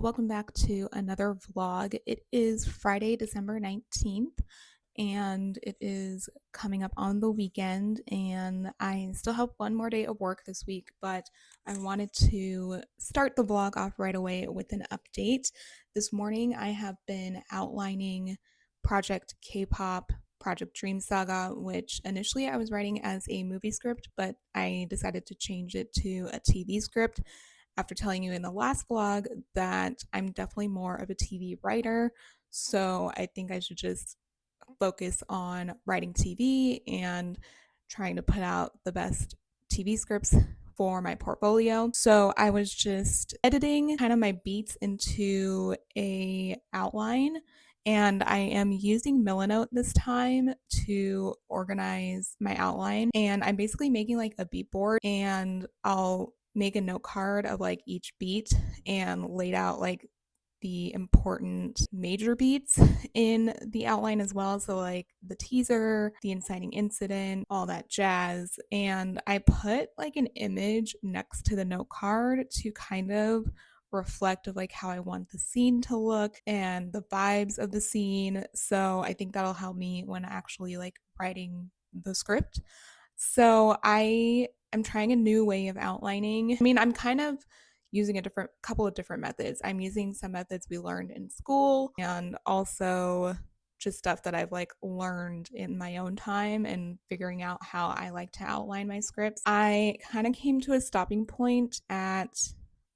welcome back to another vlog. It is Friday, December 19th, and it is coming up on the weekend, and I still have one more day of work this week, but I wanted to start the vlog off right away with an update. This morning, I have been outlining Project K-pop, Project Dream Saga, which initially I was writing as a movie script, but I decided to change it to a TV script after telling you in the last vlog that I'm definitely more of a TV writer. So I think I should just focus on writing TV and trying to put out the best TV scripts for my portfolio. So I was just editing kind of my beats into a outline, and I am using Milanote this time to organize my outline, and I'm basically making like a beat board, and I'll make a note card of like each beat and laid out like the important major beats in the outline as well. So, like the teaser, the inciting incident, all that jazz. And I put like an image next to the note card to kind of reflect of like how I want the scene to look and the vibes of the scene. So I think that'll help me when actually like writing the script. So I am trying a new way of outlining. I mean, I'm kind of using a different couple of different methods. I'm using some methods we learned in school and also just stuff that I've like learned in my own time and figuring out how I like to outline my scripts. I kind of came to a stopping point at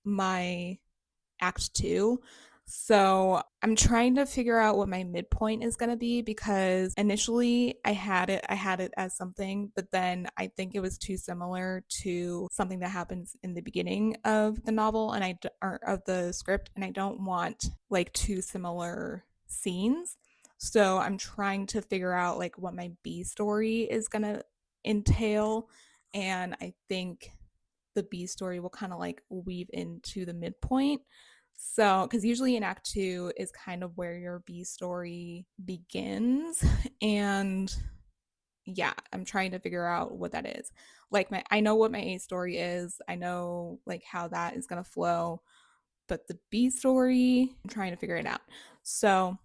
my act 2. So I'm trying to figure out what my midpoint is going to be because initially I had it as something, but then I think it was too similar to something that happens in the beginning of the novel and or of the script, and I don't want like two similar scenes. So I'm trying to figure out like what my B story is going to entail, and I think the B story will kind of like weave into the midpoint. So, because usually in Act Two is kind of where your B story begins. And yeah, I'm trying to figure out what that is. Like, I know what my A story is, I know like how that is going to flow, but the B story, I'm trying to figure it out. So,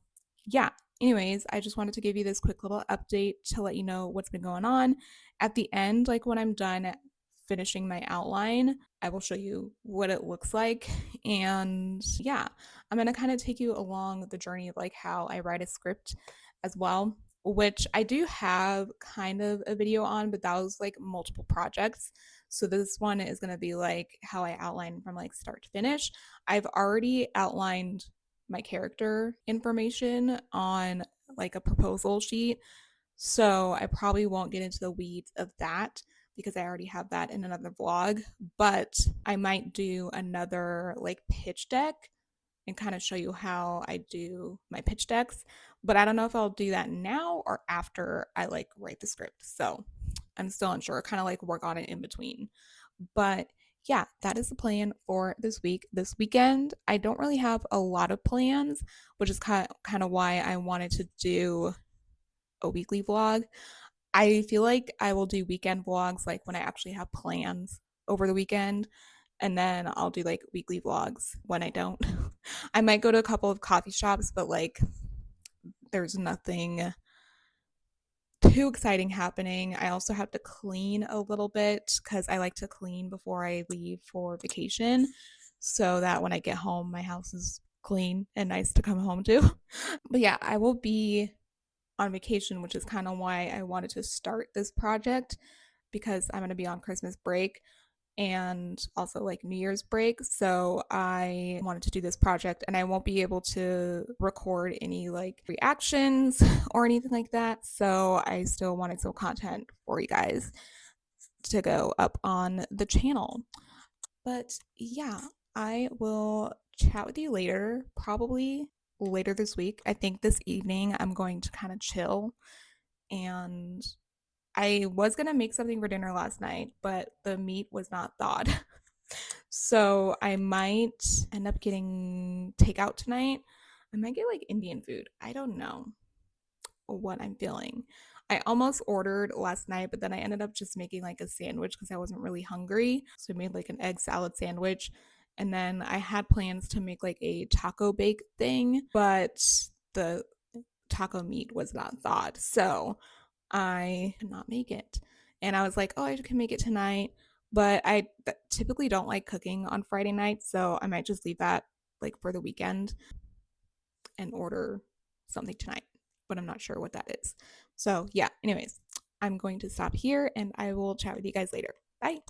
yeah. Anyways, I just wanted to give you this quick little update to let you know what's been going on. At the end, like when I'm done finishing my outline, I will show you what it looks like. And yeah, I'm going to kind of take you along the journey of like how I write a script as well, which I do have kind of a video on, but that was like multiple projects. So this one is going to be like how I outline from like start to finish. I've already outlined my character information on like a proposal sheet. So I probably won't get into the weeds of that because I already have that in another vlog, but I might do another like pitch deck and kind of show you how I do my pitch decks. But I don't know if I'll do that now or after I like write the script. So I'm still unsure, kind of like work on it in between. But yeah, that is the plan for this week. This weekend, I don't really have a lot of plans, which is kind of why I wanted to do a weekly vlog. I feel like I will do weekend vlogs like when I actually have plans over the weekend, and then I'll do like weekly vlogs when I don't. I might go to a couple of coffee shops, but like there's nothing too exciting happening. I also have to clean a little bit because I like to clean before I leave for vacation so that when I get home, my house is clean and nice to come home to. But yeah, I will be on vacation, which is kind of why I wanted to start this project because I'm going to be on Christmas break and also like New Year's break. So I wanted to do this project and I won't be able to record any like reactions or anything like that. So I still wanted some content for you guys to go up on the channel. But yeah, I will chat with you later, probably later this week. I think this evening I'm going to kind of chill, and I was gonna make something for dinner last night, but the meat was not thawed. So I might end up getting takeout tonight. I might get like Indian food. I don't know what I'm feeling. I almost ordered last night, but then I ended up just making like a sandwich because I wasn't really hungry. So I made like an egg salad sandwich And then I had plans to make like a taco bake thing, but the taco meat was not thawed. So I could not make it. And I was like, oh, I can make it tonight. But I typically don't like cooking on Friday nights. So I might just leave that like for the weekend and order something tonight. But I'm not sure what that is. So yeah, anyways, I'm going to stop here and I will chat with you guys later. Bye.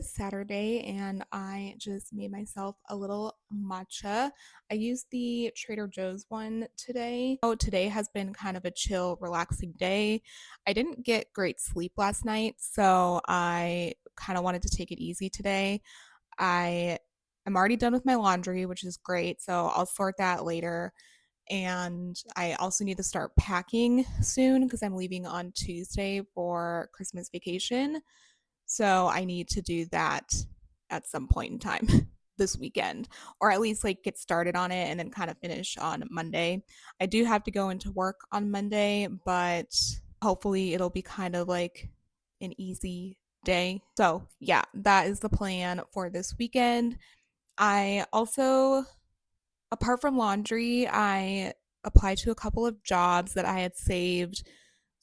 is Saturday and I just made myself a little matcha. I used the Trader Joe's one today. Oh, today has been kind of a chill, relaxing day. I didn't get great sleep last night, so I kind of wanted to take it easy today. I am already done with my laundry, which is great, so I'll sort that later. And I also need to start packing soon because I'm leaving on Tuesday for Christmas vacation. So I need to do that at some point in time this weekend, or at least like get started on it and then kind of finish on Monday. I do have to go into work on Monday, but hopefully it'll be kind of like an easy day. So, yeah, that is the plan for this weekend. I also, apart from laundry, I applied to a couple of jobs that I had saved.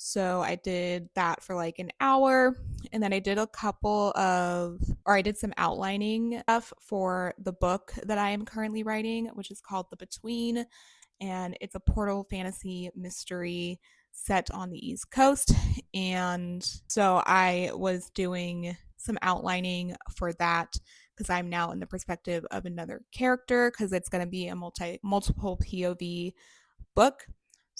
So I did that for like an hour, and then I did I did some outlining stuff for the book that I am currently writing, which is called The Between, and it's a portal fantasy mystery set on the East Coast. And so I was doing some outlining for that because I'm now in the perspective of another character because it's going to be a multiple POV book.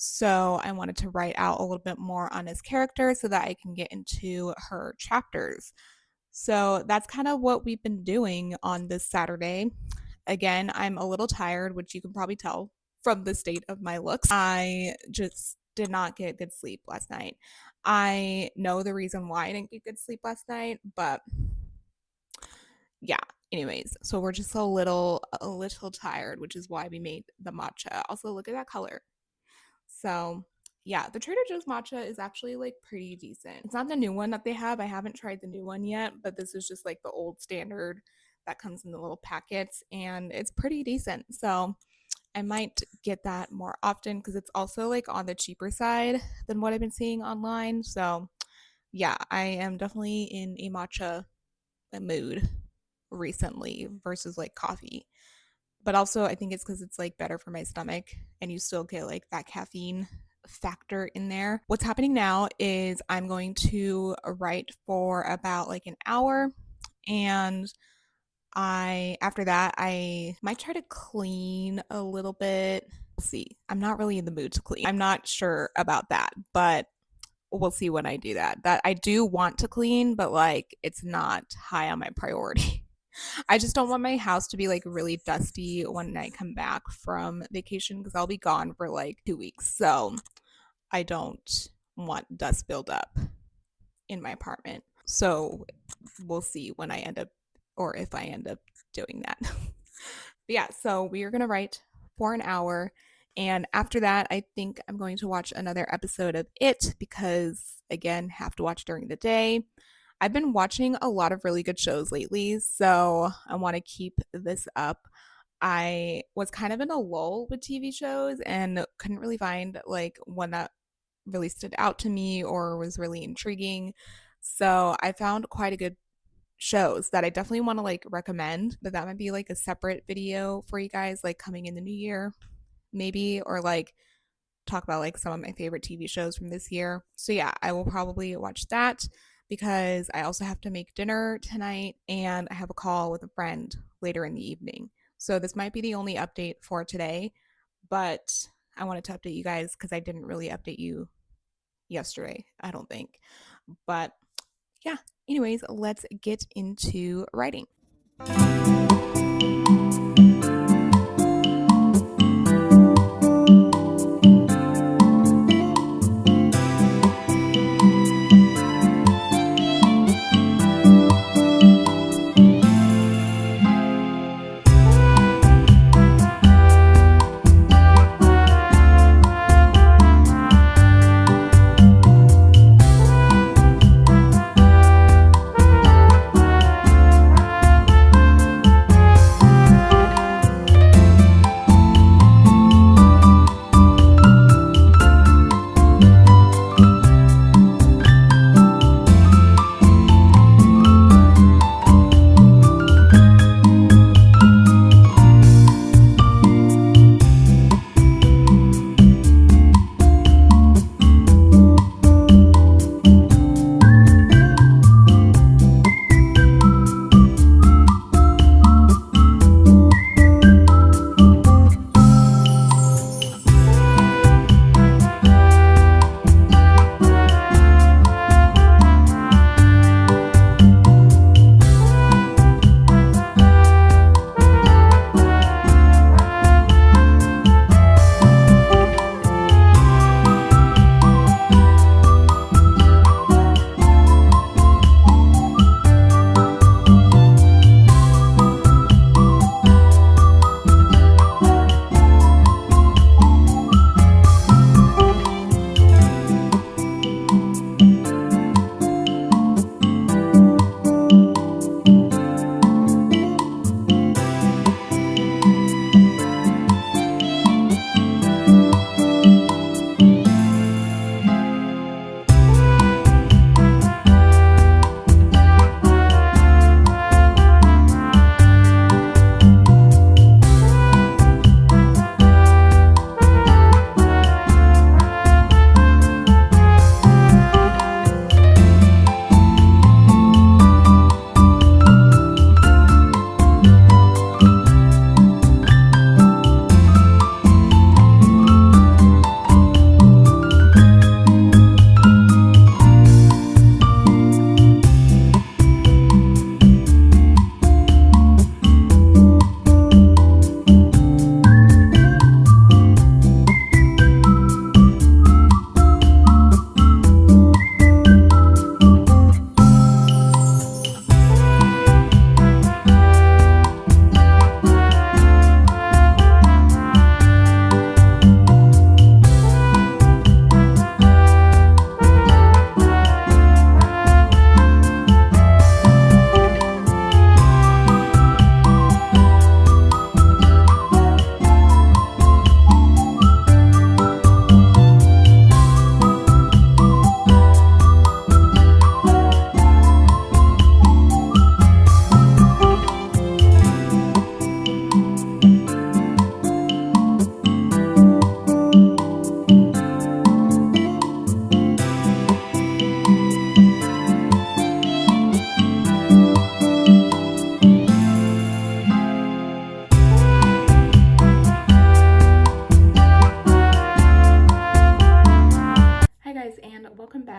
So I wanted to write out a little bit more on his character so that I can get into her chapters. So that's kind of what we've been doing on this Saturday. Again, I'm a little tired, which you can probably tell from the state of my looks. I just did not get good sleep last night. I know the reason why I didn't get good sleep last night, but yeah. Anyways, so we're just a little tired, which is why we made the matcha. Also, look at that color. So, yeah, the Trader Joe's matcha is actually like pretty decent. It's not the new one that they have. I haven't tried the new one yet, but this is just like the old standard that comes in the little packets and it's pretty decent. So, I might get that more often because it's also like on the cheaper side than what I've been seeing online. So, yeah, I am definitely in a matcha mood recently versus like coffee. But also, I think it's because it's like better for my stomach and you still get like that caffeine factor in there. What's happening now is I'm going to write for about like an hour, and after that I might try to clean a little bit. We'll see. I'm not really in the mood to clean. I'm not sure about that, but we'll see when I do that. That I do want to clean, but like it's not high on my priority. I just don't want my house to be like really dusty when I come back from vacation because I'll be gone for like 2 weeks. So I don't want dust buildup in my apartment. So we'll see when I end up, or if I end up doing that. But yeah, so we are going to write for an hour. And after that, I think I'm going to watch another episode of It because, again, have to watch during the day. I've been watching a lot of really good shows lately, so I want to keep this up. I was kind of in a lull with TV shows and couldn't really find like one that really stood out to me or was really intriguing. So I found quite a good shows that I definitely want to like recommend, but that might be like a separate video for you guys like coming in the new year maybe, or like talk about like some of my favorite TV shows from this year. So yeah, I will probably watch that because I also have to make dinner tonight and I have a call with a friend later in the evening. So this might be the only update for today, but I wanted to update you guys because I didn't really update you yesterday, I don't think. But yeah, anyways, let's get into writing.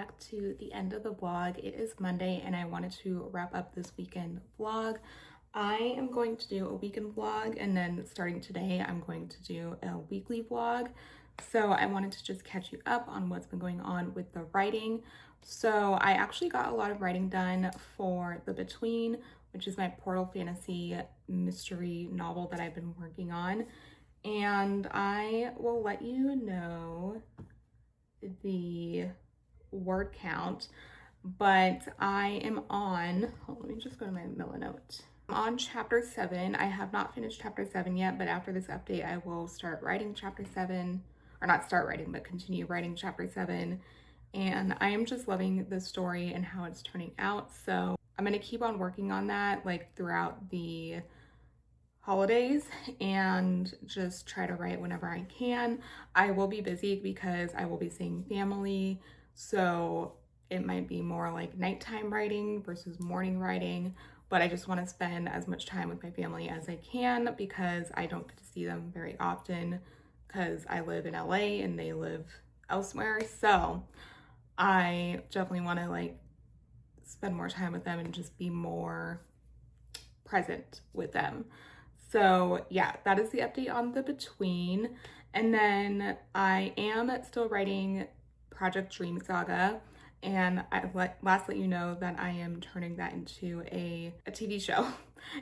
back to the end of the vlog. It is Monday and I wanted to wrap up this weekend vlog. I am going to do a weekend vlog, and then starting today I'm going to do a weekly vlog. So I wanted to just catch you up on what's been going on with the writing. So I actually got a lot of writing done for The Between, which is my portal fantasy mystery novel that I've been working on. And I will let you know the word count, but I am on, let me just go to my Milanote. I'm on chapter 7. I have not finished chapter 7 yet, but after this update, I will start writing chapter 7, or not start writing, but continue writing chapter 7. And I am just loving the story and how it's turning out. So I'm going to keep on working on that like throughout the holidays and just try to write whenever I can. I will be busy because I will be seeing family, so it might be more like nighttime writing versus morning writing, but I just want to spend as much time with my family as I can because I don't get to see them very often because I live in LA and they live elsewhere. So I definitely want to like spend more time with them and just be more present with them. So yeah, that is the update on The Between. And then I am still writing Project Dream Saga, and I last let you know that I am turning that into a TV show.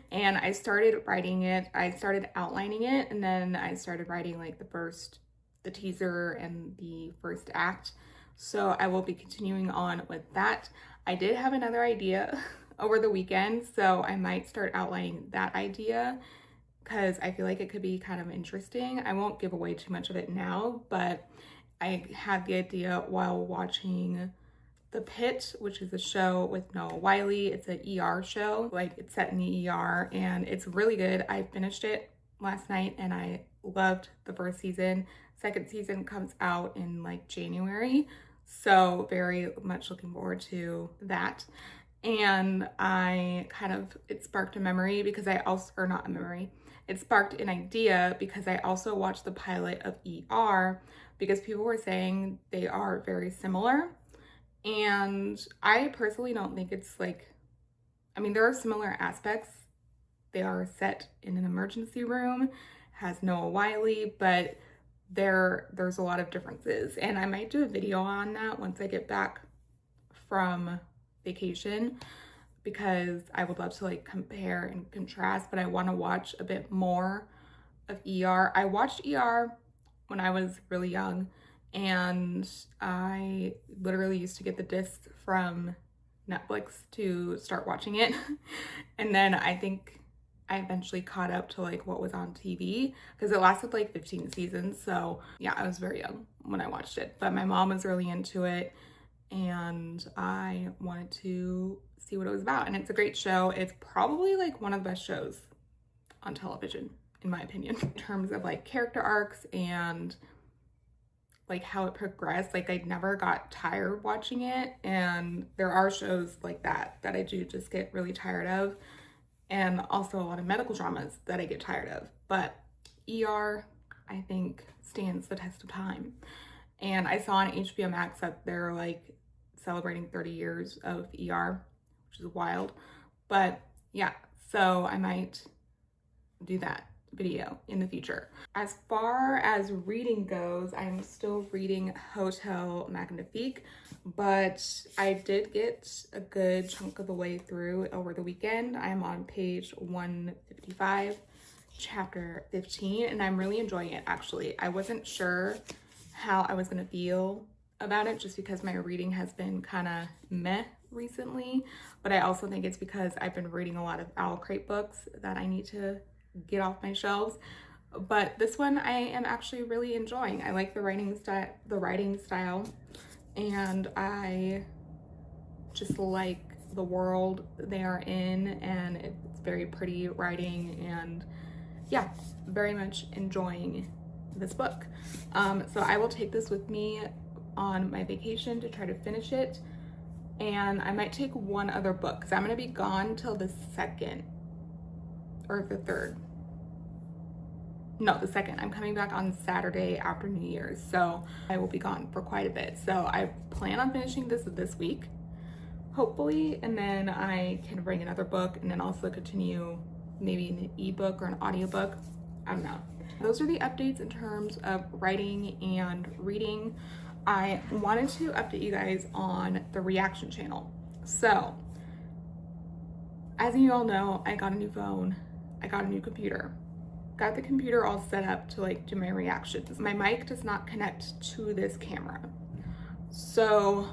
And I started writing it, I started outlining it, and then I started writing like the teaser and the first act. So I will be continuing on with that. I did have another idea over the weekend, so I might start outlining that idea because I feel like it could be kind of interesting. I won't give away too much of it now, but I had the idea while watching The Pit, which is a show with Noah Wiley. It's an ER show, like it's set in the ER, and it's really good. I finished it last night and I loved the first season. Second season comes out in like January, so very much looking forward to that. And it sparked a memory because it sparked an idea because I also watched the pilot of ER because people were saying they are very similar. And I personally don't think it's like, I mean, there are similar aspects. They are set in an emergency room, has Noah Wiley, but there's a lot of differences. And I might do a video on that once I get back from vacation, because I would love to like compare and contrast, but I want to watch a bit more of ER. I watched ER when I was really young, and I literally used to get the disc from Netflix to start watching it. And then I think I eventually caught up to like what was on TV because it lasted like 15 seasons. So yeah, I was very young when I watched it, but my mom was really into it and I wanted to see what it was about. And it's a great show. It's probably like one of the best shows on television, in my opinion, in terms of like character arcs and like how it progressed. Like I never got tired watching it. And there are shows like that I do just get really tired of. And also a lot of medical dramas that I get tired of. But ER, I think, stands the test of time. And I saw on HBO Max that they're like celebrating 30 years of ER, which is wild. But yeah, so I might do that video in the future. As far as reading goes, I'm still reading Hotel Magnifique, but I did get a good chunk of the way through over the weekend. I'm on page 155, chapter 15, and I'm really enjoying it actually. I wasn't sure how I was gonna feel about it just because my reading has been kind of meh recently, but I also think it's because I've been reading a lot of Owl Crate books that I need to get off my shelves. But this one I am actually really enjoying. I like the writing style, and I just like the world they are in, and it's very pretty writing, and yeah, very much enjoying this book. So I will take this with me on my vacation to try to finish it, and I might take one other book because I'm going to be gone till the 2nd or the 3rd. No, the second. I'm coming back on Saturday after New Year's, so I will be gone for quite a bit. So I plan on finishing this week, hopefully, and then I can bring another book and then also continue maybe an ebook or an audiobook. I don't know. Those are the updates in terms of writing and reading. I wanted to update you guys on the reaction channel. So, as you all know, I got a new phone, I got a new computer. Got the computer all set up to like do my reactions. My mic does not connect to this camera. So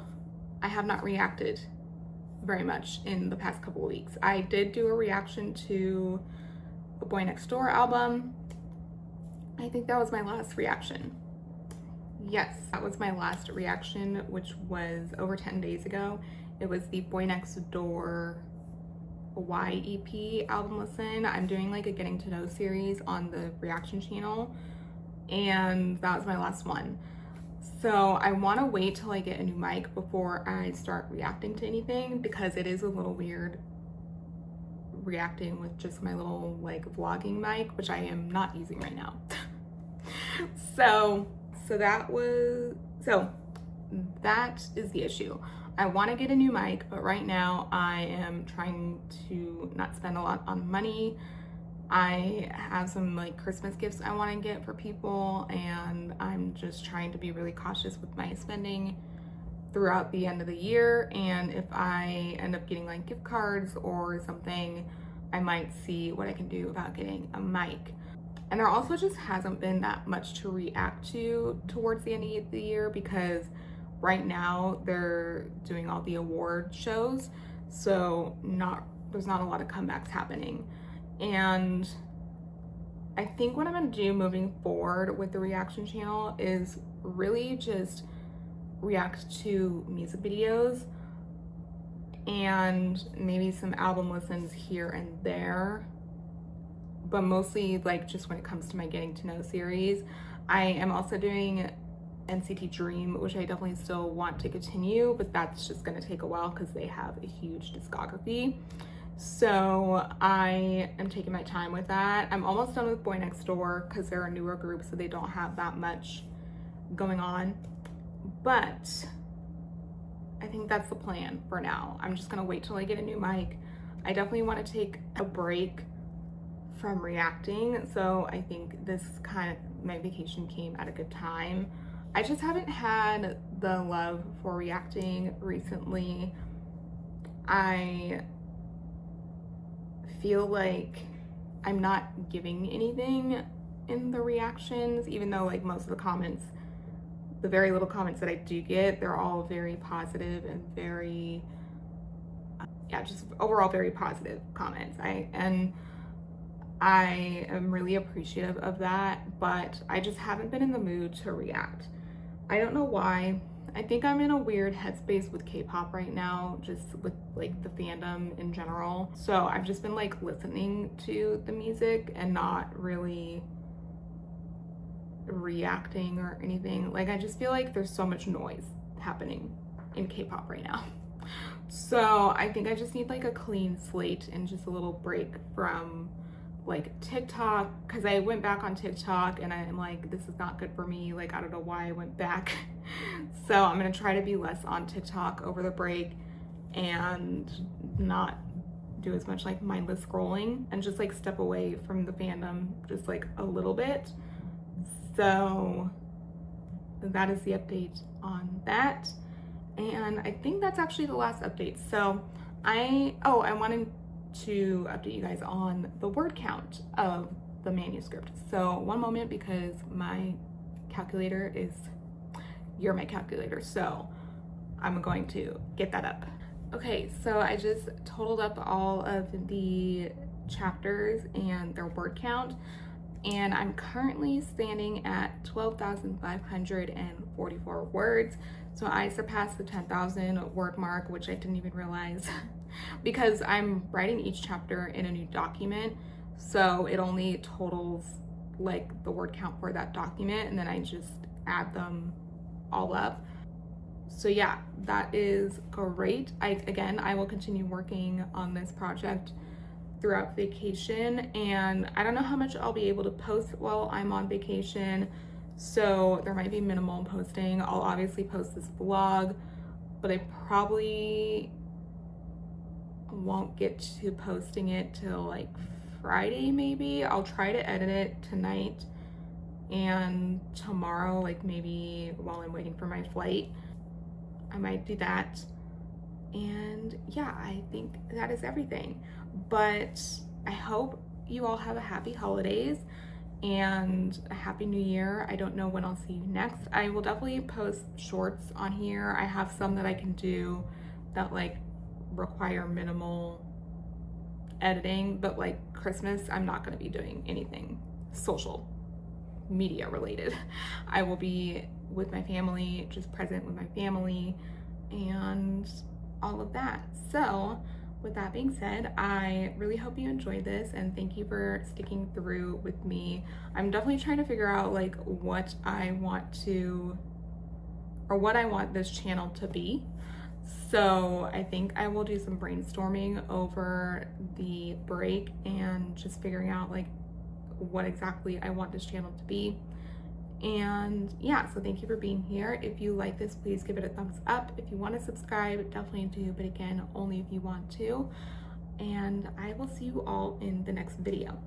I have not reacted very much in the past couple of weeks. I did do a reaction to a Boy Next Door album. I think that was my last reaction. Yes, that was my last reaction, which was over 10 days ago. It was the Boy Next Door YEP album listen. I'm doing like a getting to know series on the reaction channel, and that was my last one. So I want to wait till I get a new mic before I start reacting to anything, because it is a little weird reacting with just my little like vlogging mic, which I am not using right now. so that is the issue. I want to get a new mic, but right now I am trying to not spend a lot on money. I have some like Christmas gifts I want to get for people, and I'm just trying to be really cautious with my spending throughout the end of the year. And if I end up getting like gift cards or something, I might see what I can do about getting a mic. And there also just hasn't been that much to react to towards the end of the year, because right now they're doing all the award shows, so there's not a lot of comebacks happening. And I think what I'm gonna do moving forward with the reaction channel is really just react to music videos and maybe some album listens here and there, but mostly like just when it comes to my getting to know series. I am also doing NCT Dream, which I definitely still want to continue, but that's just gonna take a while because they have a huge discography. So I am taking my time with that. I'm almost done with Boy Next Door because they're a newer group, so they don't have that much going on. But I think that's the plan for now. I'm just gonna wait till I get a new mic. I definitely want to take a break from reacting, so I think my vacation came at a good time. I just haven't had the love for reacting recently. I feel like I'm not giving anything in the reactions, even though like most of the comments, the very little comments that I do get, they're all very positive and very, just overall very positive comments. I am really appreciative of that, but I just haven't been in the mood to react. I don't know why. I think I'm in a weird headspace with K-pop right now, just with like the fandom in general. So I've just been like listening to the music and not really reacting or anything. Like I just feel like there's so much noise happening in K-pop right now. So I think I just need like a clean slate and just a little break from like TikTok, because I went back on TikTok and I'm like, this is not good for me. Like, I don't know why I went back. So I'm gonna try to be less on TikTok over the break and not do as much like mindless scrolling and just like step away from the fandom just like a little bit. So that is the update on that. And I think that's actually the last update. So I wanted to update you guys on the word count of the manuscript. So one moment, because my calculator you're my calculator, so I'm going to get that up. Okay, so I just totaled up all of the chapters and their word count, and I'm currently standing at 12,544 words. So I surpassed the 10,000 word mark, which I didn't even realize because I'm writing each chapter in a new document. So it only totals like the word count for that document, and then I just add them all up. So yeah, that is great. I will continue working on this project throughout vacation, and I don't know how much I'll be able to post while I'm on vacation, so there might be minimal posting. I'll obviously post this vlog, but I probably won't get to posting it till like Friday maybe. I'll try to edit it tonight and tomorrow, like maybe while I'm waiting for my flight. I might do that. And yeah, I think that is everything. But I hope you all have a happy holidays and a happy new year. I don't know when I'll see you next. I will definitely post shorts on here. I have some that I can do that like require minimal editing, but like Christmas, I'm not going to be doing anything social media related. I will be with my family, just present with my family and all of that. So with that being said, I really hope you enjoyed this and thank you for sticking through with me. I'm definitely trying to figure out like what I want this channel to be. So I think I will do some brainstorming over the break and just figuring out like what exactly I want this channel to be. And yeah, so thank you for being here. If you like this, please give it a thumbs up. If you want to subscribe, definitely do, but again, only if you want to. And I will see you all in the next video.